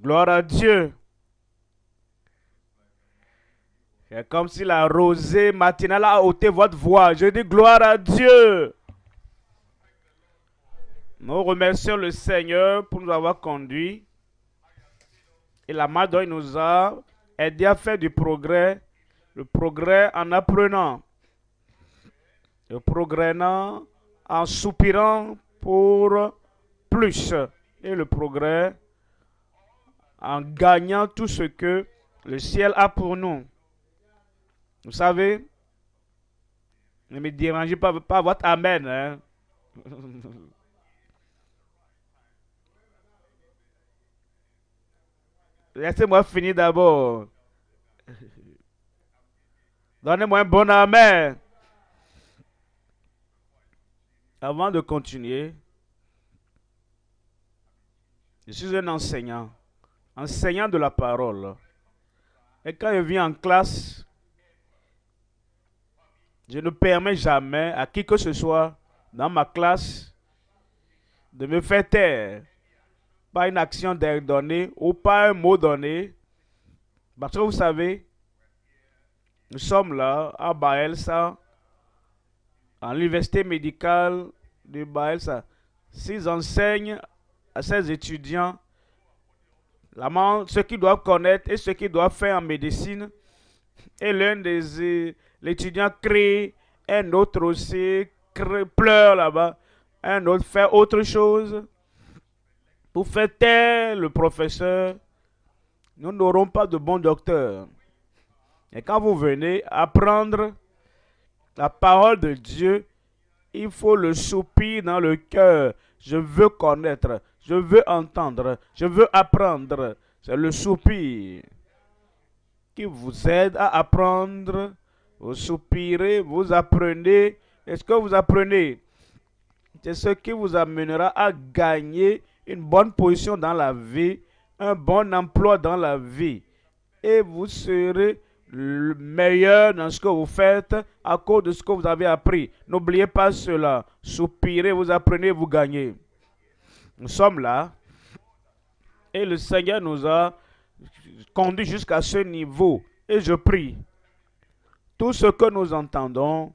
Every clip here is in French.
Gloire à Dieu. C'est comme si la rosée matinale a ôté votre voix. Je dis gloire à Dieu. Nous remercions le Seigneur pour nous avoir conduits. Et la main dont il nous a aidé à faire du progrès. Le progrès en apprenant. Le progrès en soupirant pour plus. Et le progrès en gagnant tout ce que le ciel a pour nous. Vous savez, ne me dérangez pas votre amen. Hein? Laissez-moi finir d'abord. Donnez-moi un bon amen. Avant de continuer, je suis un enseignant. Enseignant de la parole. Et quand je viens en classe, je ne permets jamais à qui que ce soit dans ma classe de me faire taire par une action donnée ou par un mot donné. Parce que vous savez, nous sommes là à Baelsa, à l'université médicale de Baelsa. S'ils enseignent à ces étudiants ce qu'ils doivent connaître et ce qu'ils doivent faire en médecine, et l'un des l'étudiant crie, un autre aussi pleure là-bas, un autre fait autre chose pour faire taire le professeur, nous n'aurons pas de bons docteurs. Et quand vous venez apprendre la parole de Dieu, il faut le soupir dans le cœur. Je veux connaître, je veux entendre, je veux apprendre. C'est le soupir qui vous aide à apprendre. Vous soupirez, vous apprenez. Est-ce que vous apprenez? C'est ce qui vous amènera à gagner une bonne position dans la vie, un bon emploi dans la vie. Et vous serez le meilleur dans ce que vous faites à cause de ce que vous avez appris. N'oubliez pas cela. Soupirez, vous apprenez, vous gagnez. Nous sommes là. Et le Seigneur nous a conduits jusqu'à ce niveau. Et je prie. Tout ce que nous entendons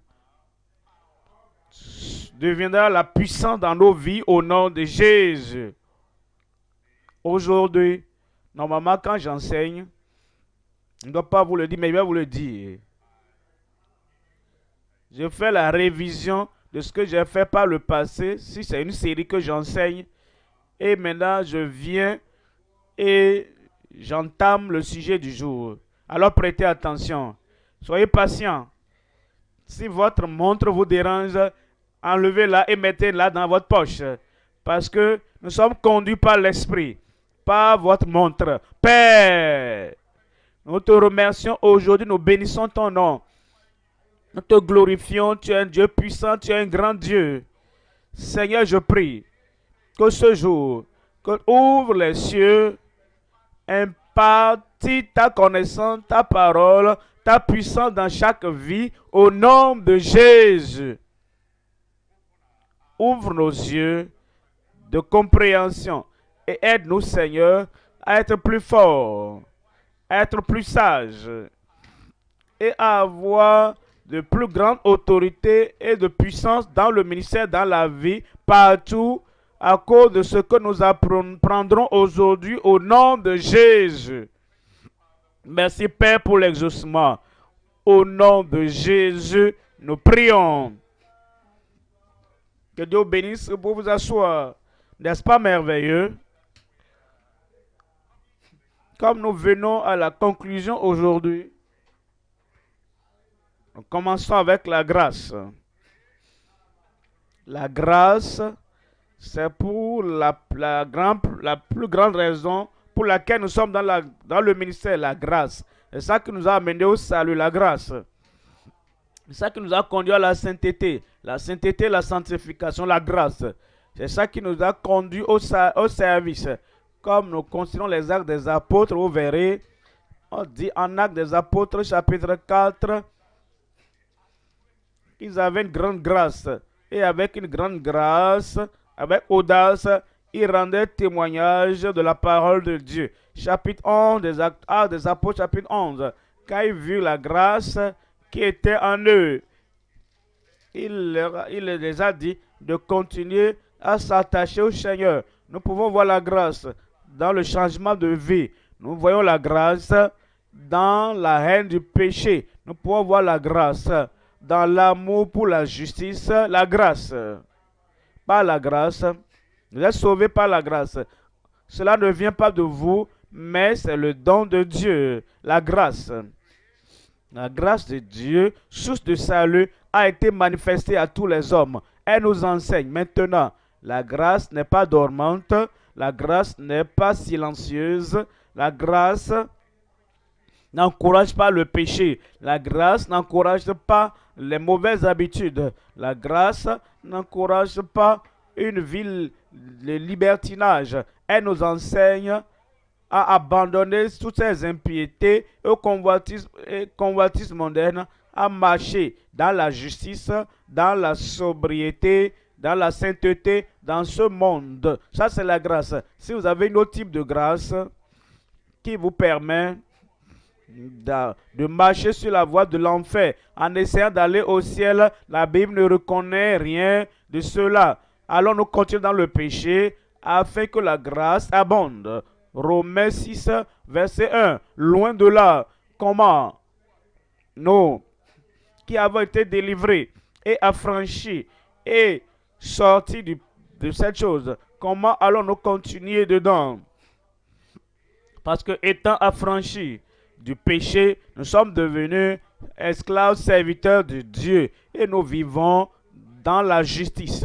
deviendra la puissance dans nos vies au nom de Jésus. Aujourd'hui, normalement quand j'enseigne, je ne dois pas vous le dire, mais je vais vous le dire. Je fais la révision de ce que j'ai fait par le passé, si c'est une série que j'enseigne. Et maintenant, je viens et j'entame le sujet du jour. Alors prêtez attention. Soyez patient. Si votre montre vous dérange, enlevez-la et mettez-la dans votre poche. Parce que nous sommes conduits par l'Esprit, par votre montre. Père, nous te remercions aujourd'hui, nous bénissons ton nom. Nous te glorifions, tu es un Dieu puissant, tu es un grand Dieu. Seigneur, je prie que ce jour, que ouvre les cieux, impartis ta connaissance, ta parole, ta puissance dans chaque vie, au nom de Jésus. Ouvre nos yeux de compréhension et aide-nous, Seigneur, à être plus forts, à être plus sages et à avoir de plus grande autorité et de puissance dans le ministère, dans la vie, partout, à cause de ce que nous apprendrons aujourd'hui au nom de Jésus. Merci Père pour l'exaucement. Au nom de Jésus, nous prions. Que Dieu vous bénisse pour vous asseoir. N'est-ce pas merveilleux? Comme nous venons à la conclusion aujourd'hui, nous commençons avec la grâce. La grâce, c'est pour la plus grande raison pour laquelle nous sommes dans le ministère, la grâce. C'est ça qui nous a amené au salut, la grâce. C'est ça qui nous a conduit à la sainteté, la sanctification, la grâce. C'est ça qui nous a conduit au service. Comme nous considérons les actes des apôtres, vous verrez, on dit en actes des apôtres, chapitre 4, ils avaient une grande grâce. Et avec une grande grâce, avec audace, il rendait témoignage de la parole de Dieu. Chapitre 11 des Actes des Apôtres, chapitre 11. Quand ils virent la grâce qui était en eux, il les a dit de continuer à s'attacher au Seigneur. Nous pouvons voir la grâce dans le changement de vie. Nous voyons la grâce dans la haine du péché. Nous pouvons voir la grâce dans l'amour pour la justice. La grâce. Par la grâce. Vous êtes sauvés par la grâce. Cela ne vient pas de vous, mais c'est le don de Dieu. La grâce. La grâce de Dieu, source de salut, a été manifestée à tous les hommes. Elle nous enseigne maintenant. La grâce n'est pas dormante. La grâce n'est pas silencieuse. La grâce n'encourage pas le péché. La grâce n'encourage pas les mauvaises habitudes. La grâce n'encourage pas une vie de libertinage. Elle nous enseigne à abandonner toutes ces impiétés et convoitises mondaines, à marcher dans la justice, dans la sobriété, dans la sainteté, dans ce monde. Ça, c'est la grâce. Si vous avez un autre type de grâce qui vous permet de marcher sur la voie de l'enfer en essayant d'aller au ciel, la Bible ne reconnaît rien de cela. Alors nous continuons dans le péché afin que la grâce abonde. Romains 6, verset 1. Loin de là, comment nous, qui avons été délivrés et affranchis et sortis de cette chose, comment allons-nous continuer dedans? Parce que étant affranchis du péché, nous sommes devenus esclaves serviteurs de Dieu et nous vivons dans la justice.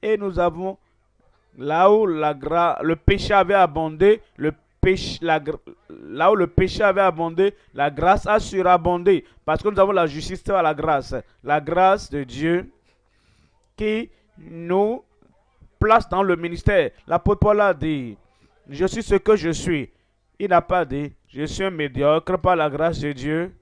Et nous avons, là où le péché avait abondé, là où le péché avait abondé, la grâce a surabondé. Parce que nous avons la justice par la grâce. La grâce de Dieu qui nous place dans le ministère. L'apôtre Paul a dit, je suis ce que je suis. Il n'a pas dit, je suis un médiocre par la grâce de Dieu.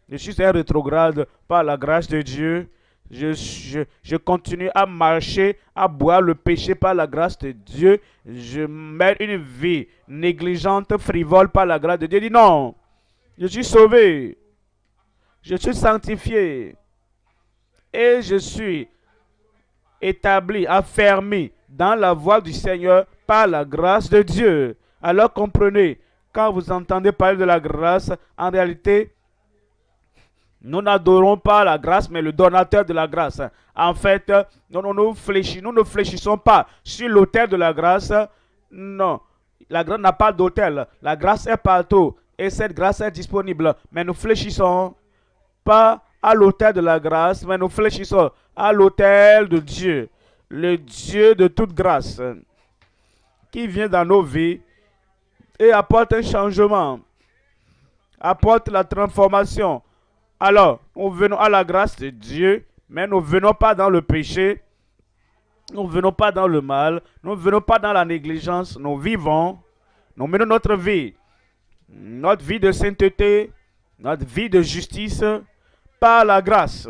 Je suis un rétrograde par la grâce de Dieu. Je continue à marcher, à boire le péché par la grâce de Dieu. Je mène une vie négligente, frivole par la grâce de Dieu. Il dit non, je suis sauvé. Je suis sanctifié. Et je suis établi, affermi dans la voie du Seigneur par la grâce de Dieu. Alors comprenez, quand vous entendez parler de la grâce, en réalité, nous n'adorons pas la grâce, mais le donateur de la grâce. En fait, nous ne fléchissons pas sur l'autel de la grâce. Non, la grâce n'a pas d'autel. La grâce est partout et cette grâce est disponible. Mais nous fléchissons pas à l'autel de la grâce, mais nous fléchissons à l'autel de Dieu. Le Dieu de toute grâce qui vient dans nos vies et apporte un changement, apporte la transformation. Alors, nous venons à la grâce de Dieu, mais nous ne venons pas dans le péché, nous ne venons pas dans le mal, nous ne venons pas dans la négligence, nous vivons, nous menons notre vie de sainteté, notre vie de justice, par la grâce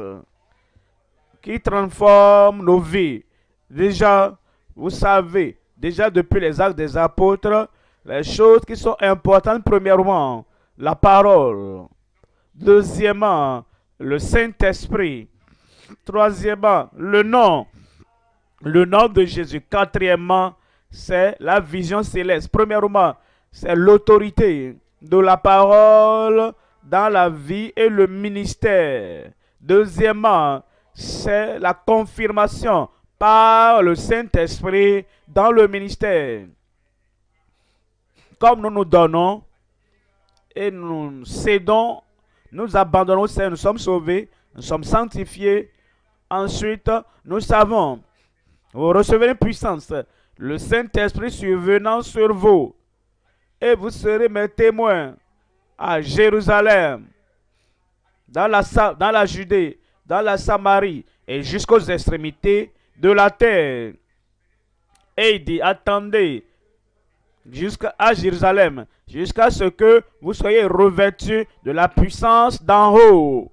qui transforme nos vies. Déjà, vous savez, déjà depuis les actes des apôtres, les choses qui sont importantes, premièrement, la parole. Deuxièmement, le Saint-Esprit. Troisièmement, le nom de Jésus. Quatrièmement, c'est la vision céleste. Premièrement, c'est l'autorité de la parole dans la vie et le ministère. Deuxièmement, c'est la confirmation par le Saint-Esprit dans le ministère. Comme nous nous donnons et nous cédons, nous abandonnons, nous sommes sauvés, nous sommes sanctifiés. Ensuite, nous savons, vous recevez une puissance, le Saint-Esprit survenant sur vous, et vous serez mes témoins à Jérusalem, dans la Judée, dans la Samarie, et jusqu'aux extrémités de la terre. Et il dit, attendez, jusqu'à Jérusalem, jusqu'à ce que vous soyez revêtus de la puissance d'en haut.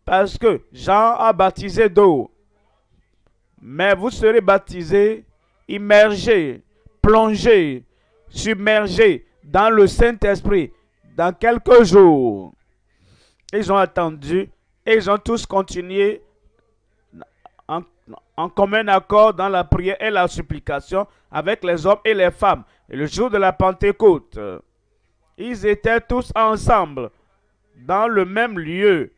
Parce que Jean a baptisé d'eau, mais vous serez baptisés immergés, plongés, submergés dans le Saint-Esprit. Dans quelques jours, ils ont attendu et ils ont tous continué en, en commun accord dans la prière et la supplication avec les hommes et les femmes. Et le jour de la Pentecôte, ils étaient tous ensemble dans le même lieu.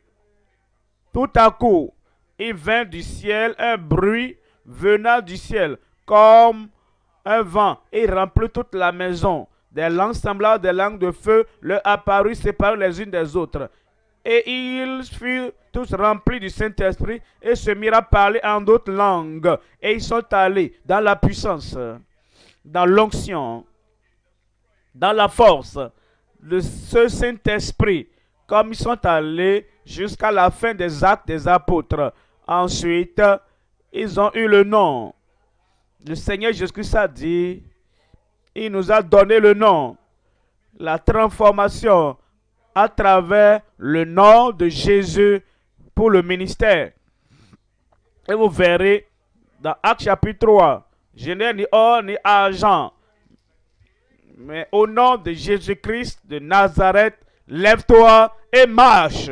Tout à coup, il vint du ciel un bruit venant du ciel comme un vent et remplit toute la maison. Des langues semblables des langues de feu leur apparurent séparées les unes des autres. Et ils furent tous remplis du Saint-Esprit et se mirent à parler en d'autres langues. Et ils sont allés dans la puissance, dans l'onction, dans la force de ce Saint-Esprit, comme ils sont allés jusqu'à la fin des actes des apôtres. Ensuite, ils ont eu le nom. Le Seigneur Jésus-Christ a dit, il nous a donné le nom, la transformation à travers le nom de Jésus pour le ministère. Et vous verrez dans Actes chapitre 3, je n'ai ni or ni argent, mais au nom de Jésus-Christ de Nazareth, lève-toi et marche.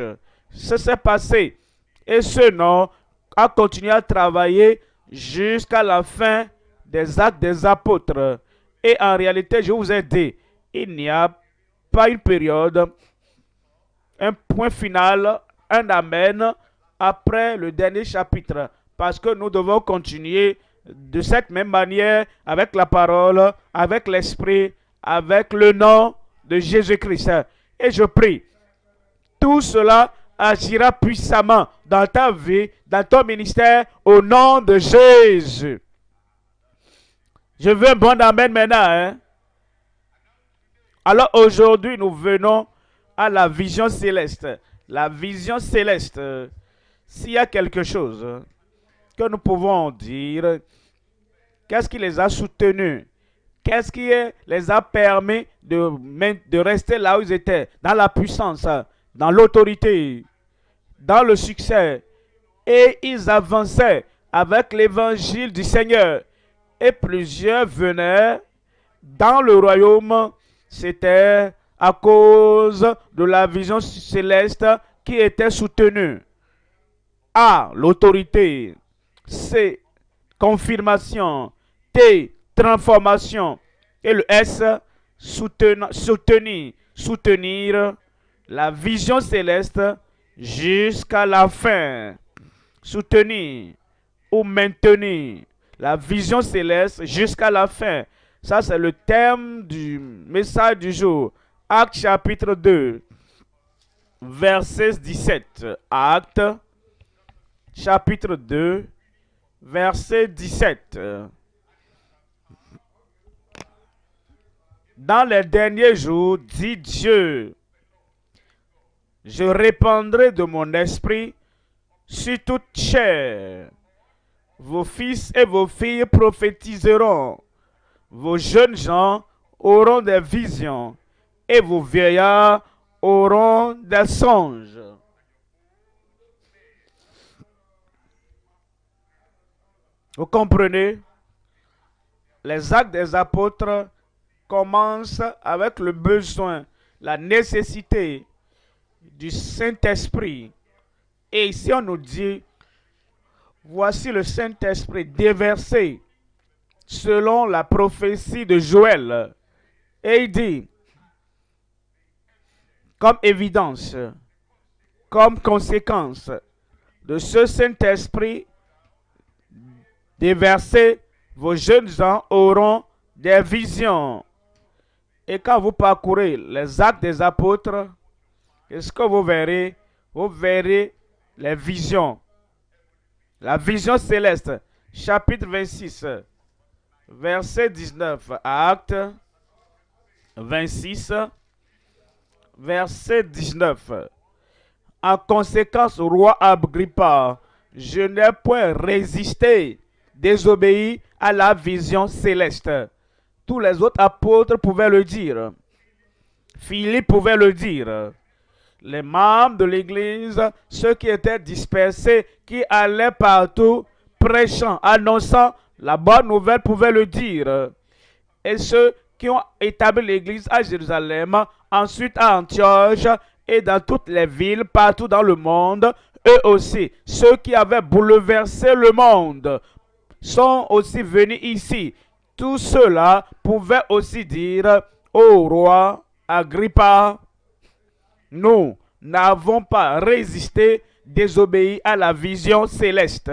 Ce s'est passé. Et ce nom a continué à travailler jusqu'à la fin des actes des apôtres. Et en réalité, je vous ai dit, il n'y a pas une période, un point final, un amen, après le dernier chapitre. Parce que nous devons continuer de cette même manière avec la parole, avec l'esprit, avec le nom de Jésus-Christ. Et je prie, tout cela agira puissamment dans ta vie, dans ton ministère, au nom de Jésus. Je veux un bon amen maintenant. Hein? Alors aujourd'hui, nous venons à la vision céleste. La vision céleste, s'il y a quelque chose que nous pouvons dire, qu'est-ce qui les a soutenus? Qu'est-ce qui les a permis de rester là où ils étaient? Dans la puissance, dans l'autorité, dans le succès. Et ils avançaient avec l'évangile du Seigneur. Et plusieurs venaient dans le royaume. C'était à cause de la vision céleste qui était soutenue. A, l'autorité. C, confirmation. T, transformation. Et le S, soutenir la vision céleste jusqu'à la fin. Soutenir ou maintenir la vision céleste jusqu'à la fin. Ça, c'est le thème du message du jour. Actes chapitre 2, verset 17. Actes chapitre 2, verset 17. Dans les derniers jours, dit Dieu, je répandrai de mon esprit sur toute chair. Vos fils et vos filles prophétiseront. Vos jeunes gens auront des visions et vos vieillards auront des songes. Vous comprenez? Les actes des apôtres commencent avec le besoin, la nécessité du Saint-Esprit. Et ici on nous dit, voici le Saint-Esprit déversé selon la prophétie de Joël. Et il dit, comme évidence, comme conséquence de ce Saint-Esprit déversé, vos jeunes gens auront des visions. Et quand vous parcourez les actes des apôtres, qu'est-ce que vous verrez? Vous verrez les visions. La vision céleste, chapitre 26, verset 19. Actes 26, verset 19. En conséquence, roi Agrippa, je n'ai point résisté, désobéi à la vision céleste. Tous les autres apôtres pouvaient le dire. Philippe pouvait le dire. Les membres de l'église, ceux qui étaient dispersés, qui allaient partout, prêchant, annonçant La bonne nouvelle pouvait le dire. Et ceux qui ont établi l'église à Jérusalem, ensuite à Antioche et dans toutes les villes partout dans le monde, eux aussi, ceux qui avaient bouleversé le monde, sont aussi venus ici. Tous ceux-là pouvaient aussi dire: ô roi Agrippa, nous n'avons pas résisté, désobéi à la vision céleste.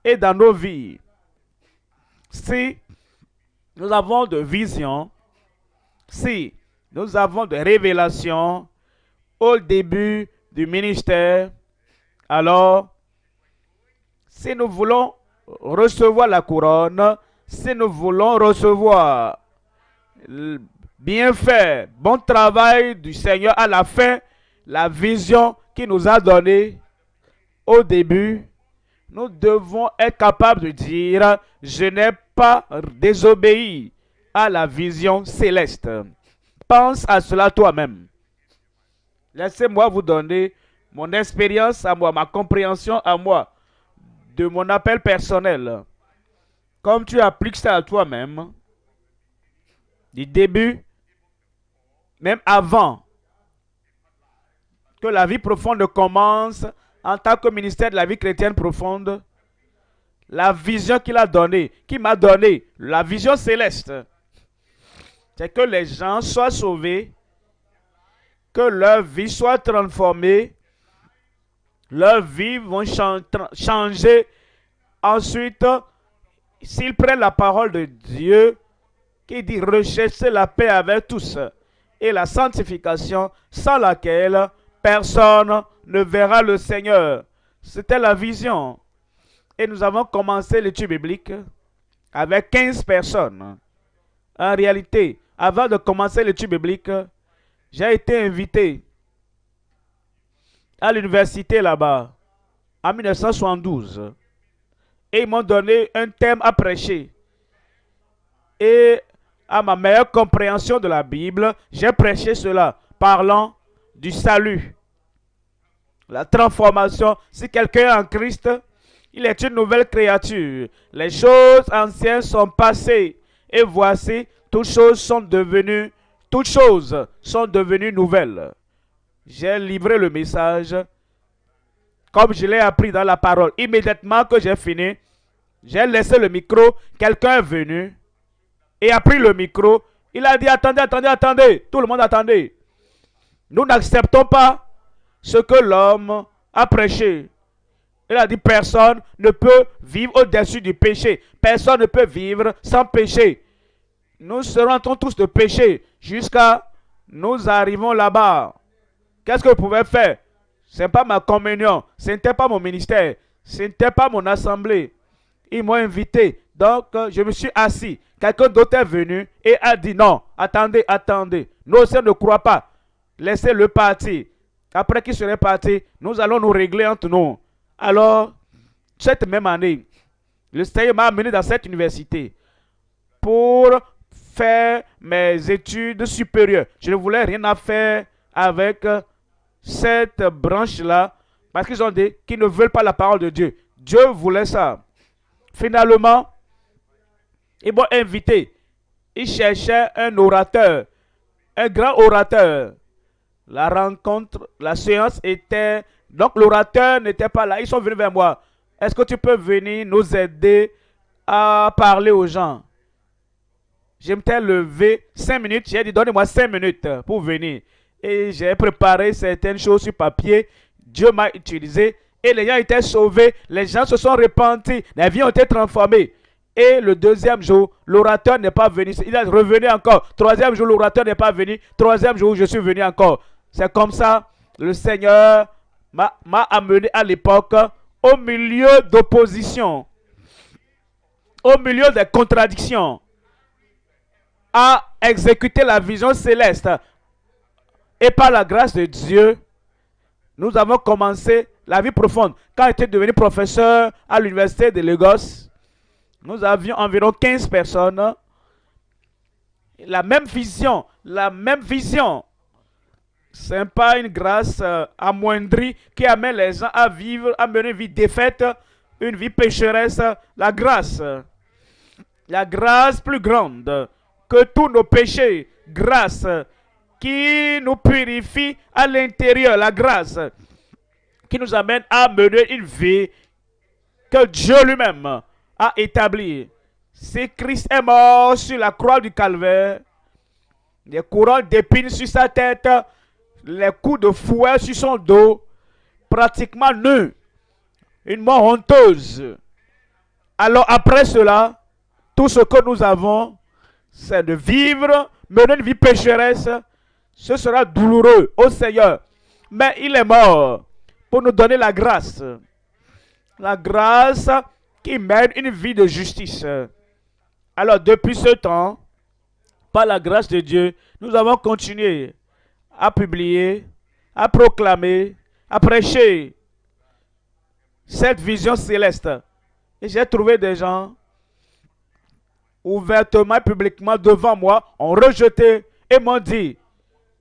Et dans nos vies, si nous avons de visions, si nous avons de révélations au début du ministère, alors si nous voulons recevoir la couronne, si nous voulons recevoir bien fait, bon travail du Seigneur à la fin, la vision qu'il nous a donnée au début, nous devons être capables de dire: je n'ai pas désobéi à la vision céleste. Pense à cela toi-même. Laissez-moi vous donner mon expérience à moi, ma compréhension à moi, de mon appel personnel. Comme tu appliques ça à toi-même, du début, même avant que la vie profonde commence, en tant que ministère de la vie chrétienne profonde, la vision qu'il a donnée, qui m'a donné, la vision céleste, c'est que les gens soient sauvés, que leur vie soit transformée, leur vie vont changer. Ensuite, s'ils prennent la parole de Dieu, qui dit: recherchez la paix avec tous et la sanctification, sans laquelle personne ne verra le Seigneur. C'était la vision. Et nous avons commencé l'étude biblique avec 15 personnes. En réalité, avant de commencer l'étude biblique, j'ai été invité à l'université là-bas, en 1972. Et ils m'ont donné un thème à prêcher. Et à ma meilleure compréhension de la Bible, j'ai prêché cela, parlant du salut, la transformation. Si quelqu'un est en Christ, il est une nouvelle créature. Les choses anciennes sont passées, et voici, toutes choses sont devenues nouvelles. J'ai livré le message comme je l'ai appris dans la parole. Immédiatement que j'ai fini, j'ai laissé le micro. Quelqu'un est venu et a pris le micro. Il a dit: attendez, attendez, attendez. Tout le monde attendez. Nous n'acceptons pas ce que l'homme a prêché. Il a dit: personne ne peut vivre au-dessus du péché. Personne ne peut vivre sans péché. Nous serons en train tous de pécher jusqu'à nous arrivons là-bas. Qu'est-ce que vous pouvez faire? Ce n'est pas ma communion. Ce n'était pas mon ministère. Ce n'était pas mon assemblée. Ils m'ont invité. Donc, je me suis assis. Quelqu'un d'autre est venu et a dit: non, attendez, attendez. Nous aussi, ne croit pas. Laissez-le partir. Après qu'il serait parti, nous allons nous régler entre nous. Alors, cette même année, le Seigneur m'a amené dans cette université pour faire mes études supérieures. Je ne voulais rien à faire avec cette branche-là, parce qu'ils ont dit qu'ils ne veulent pas la parole de Dieu. Dieu voulait ça. Finalement, ils m'ont invité. Ils cherchaient un orateur, un grand orateur. La rencontre, la séance était... Donc l'orateur n'était pas là. Ils sont venus vers moi. Est-ce que tu peux venir nous aider à parler aux gens? Je m'étais levé 5 minutes. J'ai dit: donnez-moi 5 minutes pour venir. Et j'ai préparé certaines choses sur papier. Dieu m'a utilisé. Et les gens étaient sauvés. Les gens se sont repentis. Les vies ont été transformées. Et le deuxième jour, l'orateur n'est pas venu. Il est revenu encore. Troisième jour, l'orateur n'est pas venu. Troisième jour, je suis venu encore. C'est comme ça, le Seigneur m'a amené à l'époque au milieu d'opposition, au milieu des contradictions, à exécuter la vision céleste. Et par la grâce de Dieu, nous avons commencé la vie profonde. Quand j'étais devenu professeur à l'université de Lagos, nous avions environ 15 personnes. La même vision, la même vision. Ce n'est pas une grâce amoindrie qui amène les gens à vivre, à mener une vie défaite, une vie pécheresse. La grâce La grâce plus grande que tous nos péchés. Grâce qui nous purifie à l'intérieur. La grâce qui nous amène à mener une vie que Dieu lui-même a établie. Si Christ est mort sur la croix du calvaire, les couronnes d'épines sur sa tête, les coups de fouet sur son dos, pratiquement nu, une mort honteuse. Alors après cela, tout ce que nous avons, c'est de vivre, mener une vie pécheresse. Ce sera douloureux au Seigneur. Mais il est mort pour nous donner la grâce. La grâce qui mène une vie de justice. Alors depuis ce temps, par la grâce de Dieu, nous avons continué à publier, à proclamer, à prêcher cette vision céleste. Et j'ai trouvé des gens ouvertement et publiquement devant moi, ont rejeté et m'ont dit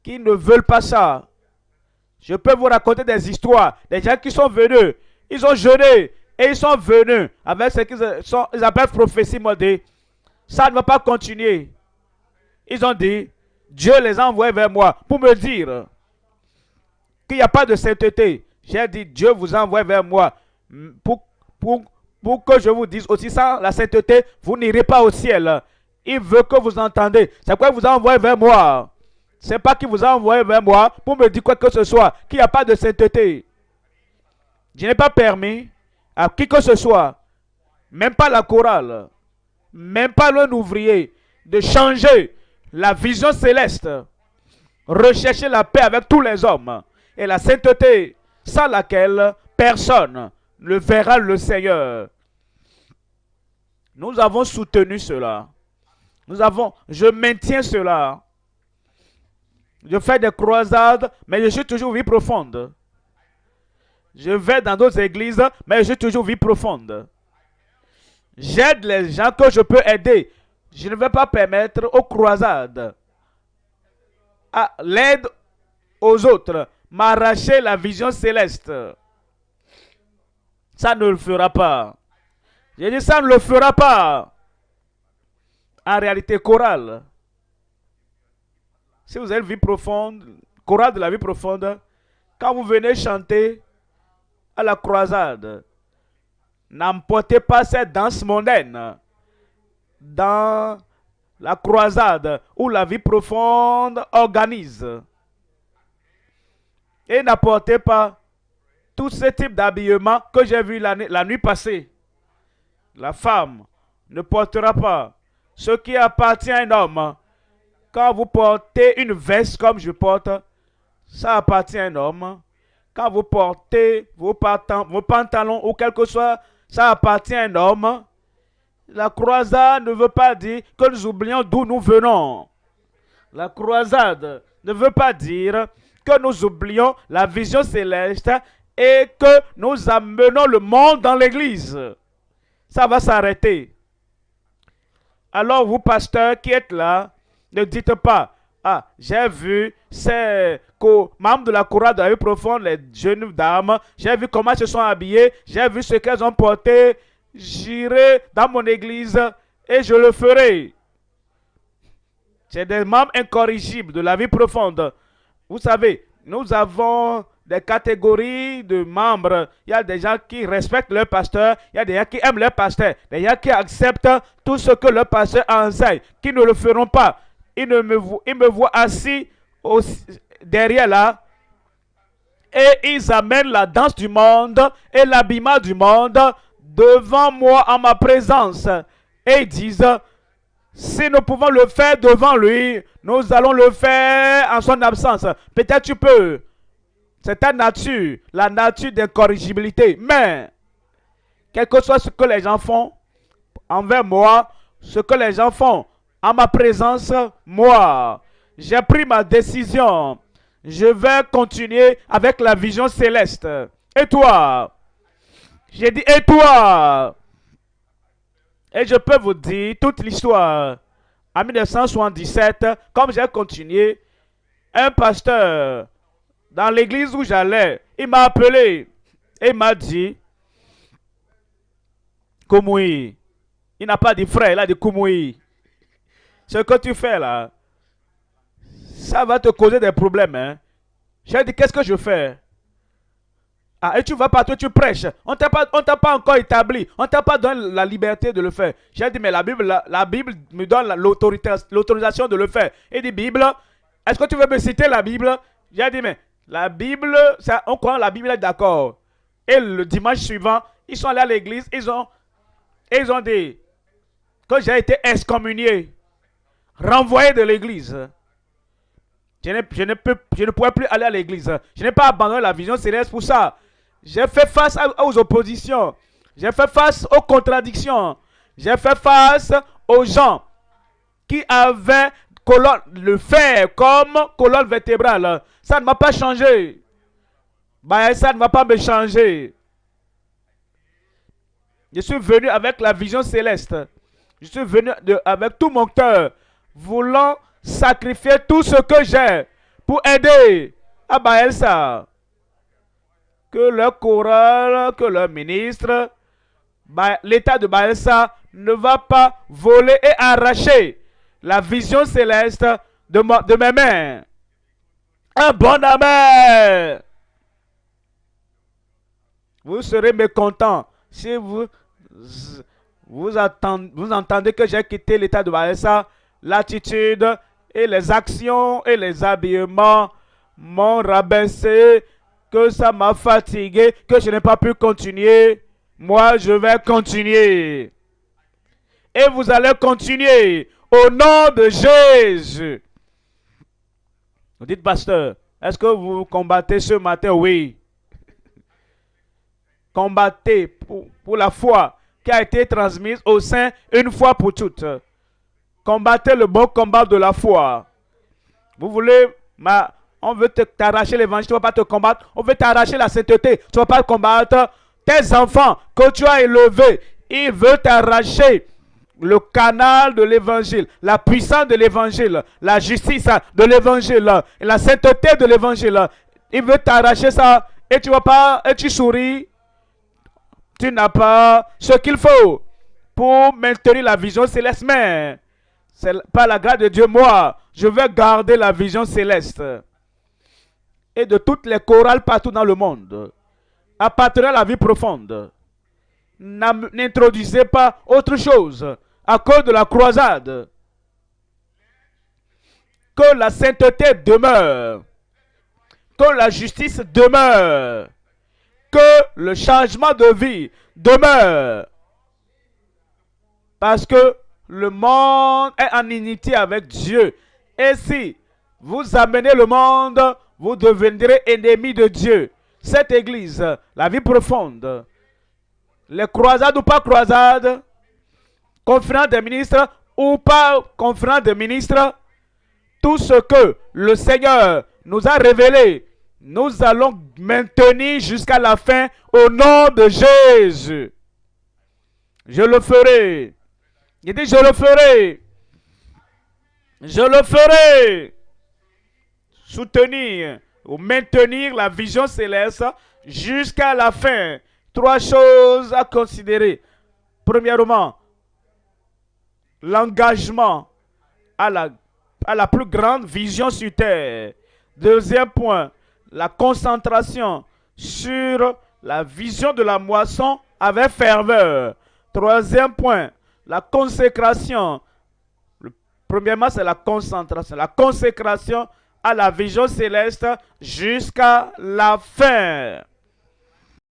qu'ils ne veulent pas ça. Je peux vous raconter des histoires, des gens qui sont venus, ils ont jeûné et ils sont venus avec ce qu'ils appellent prophétie modée. Ça ne va pas continuer. Ils ont dit, Dieu les a envoyés vers moi pour me dire qu'il n'y a pas de sainteté. J'ai dit, Dieu vous a envoyé vers moi pour que je vous dise aussi, sans la sainteté, vous n'irez pas au ciel. Il veut que vous entendez. C'est quoi il vous a envoyé vers moi? C'est pas qu'il vous a envoyé vers moi pour me dire quoi que ce soit, qu'il n'y a pas de sainteté. Je n'ai pas permis à qui que ce soit, même pas la chorale, même pas l'un ouvrier, de changer la vision céleste, rechercher la paix avec tous les hommes et la sainteté sans laquelle personne ne verra le Seigneur. Nous avons soutenu cela. Je maintiens cela. Je fais des croisades, mais je suis toujours vie profonde. Je vais dans d'autres églises, mais je suis toujours vie profonde. J'aide les gens que je peux aider. Je ne vais pas permettre aux croisades, à l'aide aux autres, m'arracher la vision céleste. Ça ne le fera pas. J'ai dit ça ne le fera pas. En réalité, chorale. Si vous avez une vie profonde, chorale de la vie profonde, quand vous venez chanter à la croisade, n'emportez pas cette danse mondaine dans la croisade où la vie profonde organise. Et n'apportez pas tout ce type d'habillement que j'ai vu la nuit passée. La femme ne portera pas ce qui appartient à un homme. Quand vous portez une veste comme je porte, ça appartient à un homme. Quand vous portez vos pantalons ou quelque chose, ça appartient à un homme. La croisade ne veut pas dire que nous oublions d'où nous venons. La croisade ne veut pas dire que nous oublions la vision céleste et que nous amenons le monde dans l'église. Ça va s'arrêter. Alors vous, pasteurs qui êtes là, ne dites pas, ah, j'ai vu ces membres de la chorale de la vie profonde, les jeunes dames, j'ai vu comment elles se sont habillées, j'ai vu ce qu'elles ont porté, j'irai dans mon église et je le ferai. C'est des membres incorrigibles de la vie profonde. Vous savez, nous avons des catégories de membres. Il y a des gens qui respectent leur pasteur, il y a des gens qui aiment leur pasteur, des gens qui acceptent tout ce que leur pasteur enseigne, qui ne le feront pas. Ils me voient assis derrière là et ils amènent la danse du monde et l'habillement du monde devant moi en ma présence. Et ils disent, si nous pouvons le faire devant lui, nous allons le faire en son absence. Peut-être tu peux. C'est ta nature, la nature d'incorrigibilité. Mais, quel que soit ce que les gens font envers moi, ce que les gens font en ma présence, moi, j'ai pris ma décision. Je vais continuer avec la vision céleste. Et toi? J'ai dit, et toi? Et je peux vous dire toute l'histoire. En 1977, comme j'ai continué, un pasteur dans l'église où j'allais, il m'a appelé et il m'a dit, Komoui, Il n'a pas de frère, il a des Koumoui. Ce que tu fais là, ça va te causer des problèmes. Hein. J'ai dit, qu'est-ce que je fais? Ah, et tu vas partout, tu prêches. On ne t'a pas encore établi. On ne t'a pas donné la liberté de le faire. J'ai dit, mais la Bible me donne l'autorisation de le faire. Il dit, Bible, est-ce que tu veux me citer la Bible? J'ai dit, mais la Bible, ça, on croit la Bible est d'accord. Et le dimanche suivant, ils sont allés à l'église, ils ont dit que j'ai été excommunié, renvoyé de l'église. Je ne pourrais plus aller à l'église. Je n'ai pas abandonné la vision céleste pour ça. J'ai fait face aux oppositions. J'ai fait face aux contradictions. J'ai fait face aux gens qui avaient le fer comme colonne vertébrale. Ça ne m'a pas changé. Bah, ça ne va pas me changer. Je suis venu avec la vision céleste. Je suis venu avec tout mon cœur, voulant sacrifier tout ce que j'ai pour aider à Baelsa. Que leur chorale, que leur ministre, l'État de Baelsa ne va pas voler et arracher la vision céleste de mes mains. Un bon amen. Vous serez mécontent si vous entendez que j'ai quitté l'état de Baelsa. L'attitude et les actions et les habillements m'ont rabaissé, que ça m'a fatigué, que je n'ai pas pu continuer. Moi, je vais continuer. Et vous allez continuer au nom de Jésus. Vous dites, pasteur, est-ce que vous combattez ce matin? Oui. Combattez pour la foi qui a été transmise au sein une fois pour toutes. Combattez le bon combat de la foi. Vous voulez, on veut t'arracher l'évangile, tu ne vas pas te combattre. On veut t'arracher la sainteté, tu ne vas pas combattre. Tes enfants que tu as élevés, ils veulent t'arracher le canal de l'évangile, la puissance de l'évangile, la justice de l'évangile, la sainteté de l'évangile. Ils veulent t'arracher ça et tu vas pas, et tu souris. Tu n'as pas ce qu'il faut pour maintenir la vision céleste. Mais c'est par la grâce de Dieu, moi, je vais garder la vision céleste. Et de toutes les chorales partout dans le monde, appartenant à la vie profonde, n'introduisez pas autre chose à cause de la croisade. Que la sainteté demeure. Que la justice demeure. Que le changement de vie demeure. Parce que le monde est en unité avec Dieu. Et si vous amenez le monde, vous deviendrez ennemis de Dieu. Cette église, la vie profonde, les croisades ou pas croisades, conférence des ministres ou pas conférence des ministres, tout ce que le Seigneur nous a révélé, nous allons maintenir jusqu'à la fin au nom de Jésus. Je le ferai. Il dit, je le ferai. Je le ferai. Soutenir ou maintenir la vision céleste jusqu'à la fin. 3 choses à considérer. Premièrement, l'engagement à la plus grande vision sur terre. Deuxième point, la concentration sur la vision de la moisson avec ferveur. Troisième point, la consécration. Premièrement, c'est la concentration. La consécration à la vision céleste jusqu'à la fin.